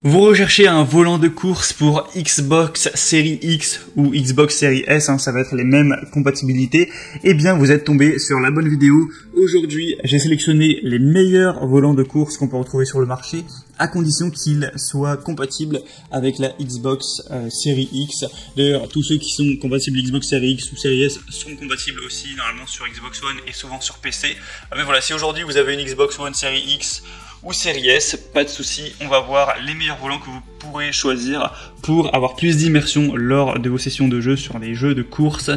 Vous recherchez un volant de course pour Xbox Series X ou Xbox Series S, ça va être les mêmes compatibilités, eh bien vous êtes tombé sur la bonne vidéo. Aujourd'hui, j'ai sélectionné les meilleurs volants de course qu'on peut retrouver sur le marché, à condition qu'ils soient compatibles avec la Xbox Series X. D'ailleurs, tous ceux qui sont compatibles Xbox Series X ou Series S sont compatibles aussi normalement sur Xbox One et souvent sur PC. Mais voilà, si aujourd'hui vous avez une Xbox One Series X ou Series S, pas de souci, on va voir les meilleurs volants que vous pourrez choisir pour avoir plus d'immersion lors de vos sessions de jeu sur les jeux de course.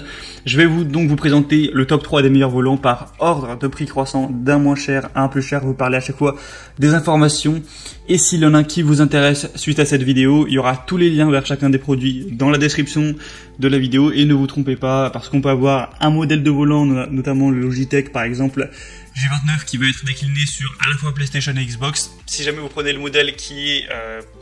Je vais donc vous présenter le top 3 des meilleurs volants par ordre de prix croissant, d'un moins cher à un plus cher, vous parlez à chaque fois des informations. Et s'il y en a un qui vous intéresse suite à cette vidéo, il y aura tous les liens vers chacun des produits dans la description de la vidéo. Et ne vous trompez pas, parce qu'on peut avoir un modèle de volant, notamment le Logitech par exemple, G29, qui va être décliné sur à la fois PlayStation et Xbox. Si jamais vous prenez le modèle qui est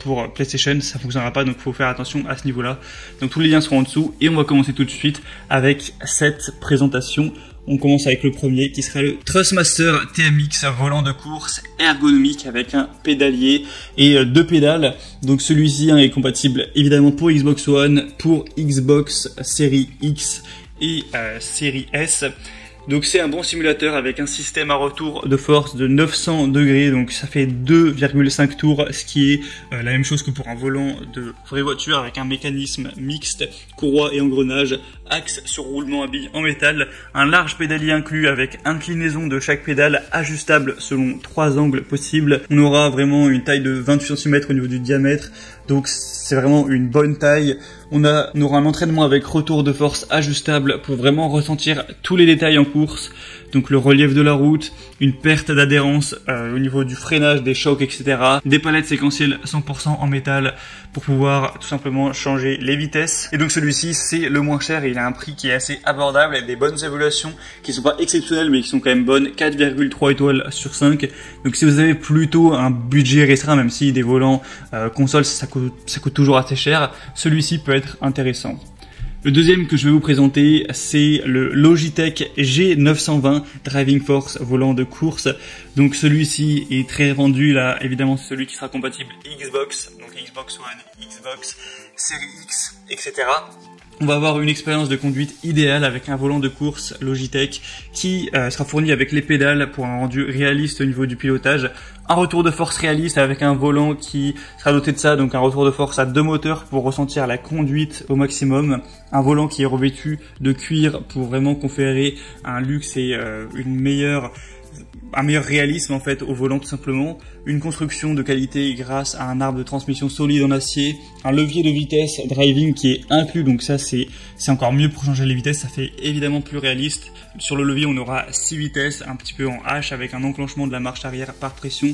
pour PlayStation, ça fonctionnera pas, donc il faut faire attention à ce niveau-là. Donc tous les liens seront en dessous et on va commencer tout de suite avec cette présentation. On commence avec le premier qui sera le Thrustmaster TMX, volant de course ergonomique avec un pédalier et deux pédales. Donc celui-ci est compatible évidemment pour Xbox One, pour Xbox Series X et Series S. Donc c'est un bon simulateur avec un système à retour de force de 900 degrés, donc ça fait 2,5 tours, ce qui est la même chose que pour un volant de vraie voiture avec un mécanisme mixte, courroie et engrenage, axe sur roulement à billes en métal, un large pédalier inclus avec inclinaison de chaque pédale ajustable selon 3 angles possibles. On aura vraiment une taille de 28 cm au niveau du diamètre, donc c'est vraiment une bonne taille. On aura un entraînement avec retour de force ajustable pour vraiment ressentir tous les détails en course. Donc le relief de la route, une perte d'adhérence au niveau du freinage, des chocs, etc. Des palettes séquentielles 100% en métal pour pouvoir tout simplement changer les vitesses. Et donc celui-ci c'est le moins cher et il a un prix qui est assez abordable et des bonnes évaluations qui sont pas exceptionnelles mais qui sont quand même bonnes, 4,3 étoiles sur 5. Donc si vous avez plutôt un budget restreint, même si des volants console ça coûte toujours assez cher, celui-ci peut être intéressant. Le deuxième que je vais vous présenter, c'est le Logitech G920 Driving Force volant de course. Donc celui-ci est très vendu là, évidemment c'est celui qui sera compatible Xbox, donc Xbox One, Xbox Series X, etc. On va avoir une expérience de conduite idéale avec un volant de course Logitech qui sera fourni avec les pédales pour un rendu réaliste au niveau du pilotage. Un retour de force réaliste avec un volant qui sera doté de ça, donc un retour de force à 2 moteurs pour ressentir la conduite au maximum. Un volant qui est revêtu de cuir pour vraiment conférer un luxe et un meilleur réalisme en fait au volant tout simplement. Une construction de qualité grâce à un arbre de transmission solide en acier, un levier de vitesse driving qui est inclus, donc ça c'est encore mieux pour changer les vitesses, ça fait évidemment plus réaliste. Sur le levier on aura 6 vitesses, un petit peu en H avec un enclenchement de la marche arrière par pression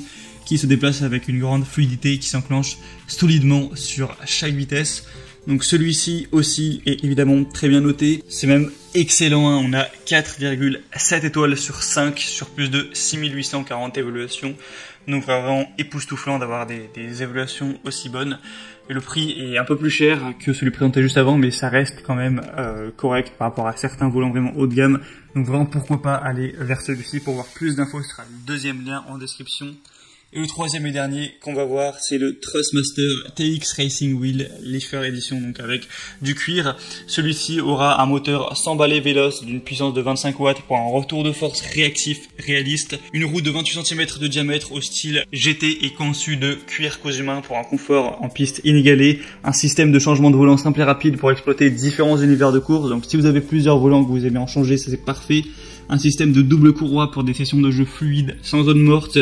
qui se déplace avec une grande fluidité qui s'enclenche solidement sur chaque vitesse. Donc celui-ci aussi est évidemment très bien noté, c'est même excellent, on a 4,7 étoiles sur 5 sur plus de 6840 évaluations. Donc vraiment époustouflant d'avoir des évaluations aussi bonnes. Et le prix est un peu plus cher que celui présenté juste avant, mais ça reste quand même correct par rapport à certains volants vraiment haut de gamme. Donc vraiment pourquoi pas aller vers celui-ci. Pour voir plus d'infos, ce sera le deuxième lien en description. Et le troisième et dernier qu'on va voir, c'est le Thrustmaster TX Racing Wheel Leafer Edition, donc avec du cuir. Celui-ci aura un moteur 100 balais véloce d'une puissance de 25 watts pour un retour de force réactif réaliste. Une roue de 28 cm de diamètre au style GT et conçue de cuir cousu main pour un confort en piste inégalé. Un système de changement de volant simple et rapide pour exploiter différents univers de course. Donc si vous avez plusieurs volants que vous aimez en changer, ça c'est parfait. Un système de double courroie pour des sessions de jeu fluides, sans zone morte,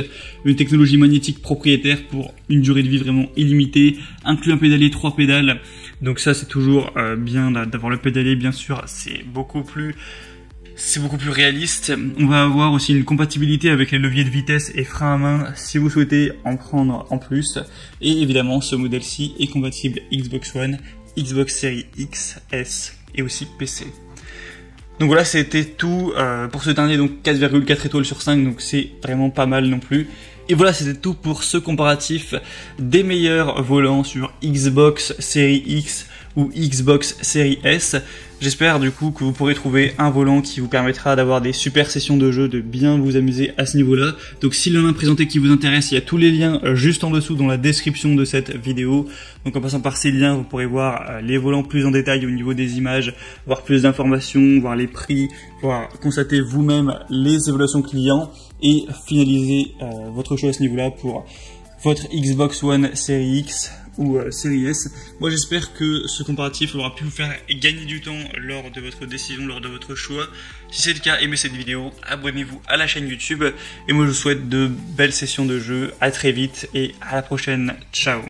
une technologie magnétique propriétaire pour une durée de vie vraiment illimitée, inclut un pédalier 3 pédales, donc ça c'est toujours bien d'avoir le pédalier, bien sûr, c'est beaucoup plus réaliste. On va avoir aussi une compatibilité avec les leviers de vitesse et frein à main si vous souhaitez en prendre en plus, et évidemment ce modèle-ci est compatible Xbox One, Xbox Series X, S et aussi PC. Donc voilà, c'était tout pour ce dernier, donc 4,4 étoiles sur 5, donc c'est vraiment pas mal non plus. Et voilà, c'était tout pour ce comparatif des meilleurs volants sur Xbox Series X ou Xbox Series S. J'espère du coup que vous pourrez trouver un volant qui vous permettra d'avoir des super sessions de jeu, de bien vous amuser à ce niveau-là. Donc si l'un présenté qui vous intéresse, il y a tous les liens juste en dessous dans la description de cette vidéo. Donc en passant par ces liens, vous pourrez voir les volants plus en détail au niveau des images, voir plus d'informations, voir les prix, pouvoir constater vous-même les évaluations clients et finaliser votre choix à ce niveau-là pour votre Xbox One Series X ou Series S. Moi j'espère que ce comparatif aura pu vous faire gagner du temps lors de votre décision, lors de votre choix. Si c'est le cas, aimez cette vidéo, abonnez-vous à la chaîne YouTube et moi je vous souhaite de belles sessions de jeu. À très vite et à la prochaine. Ciao.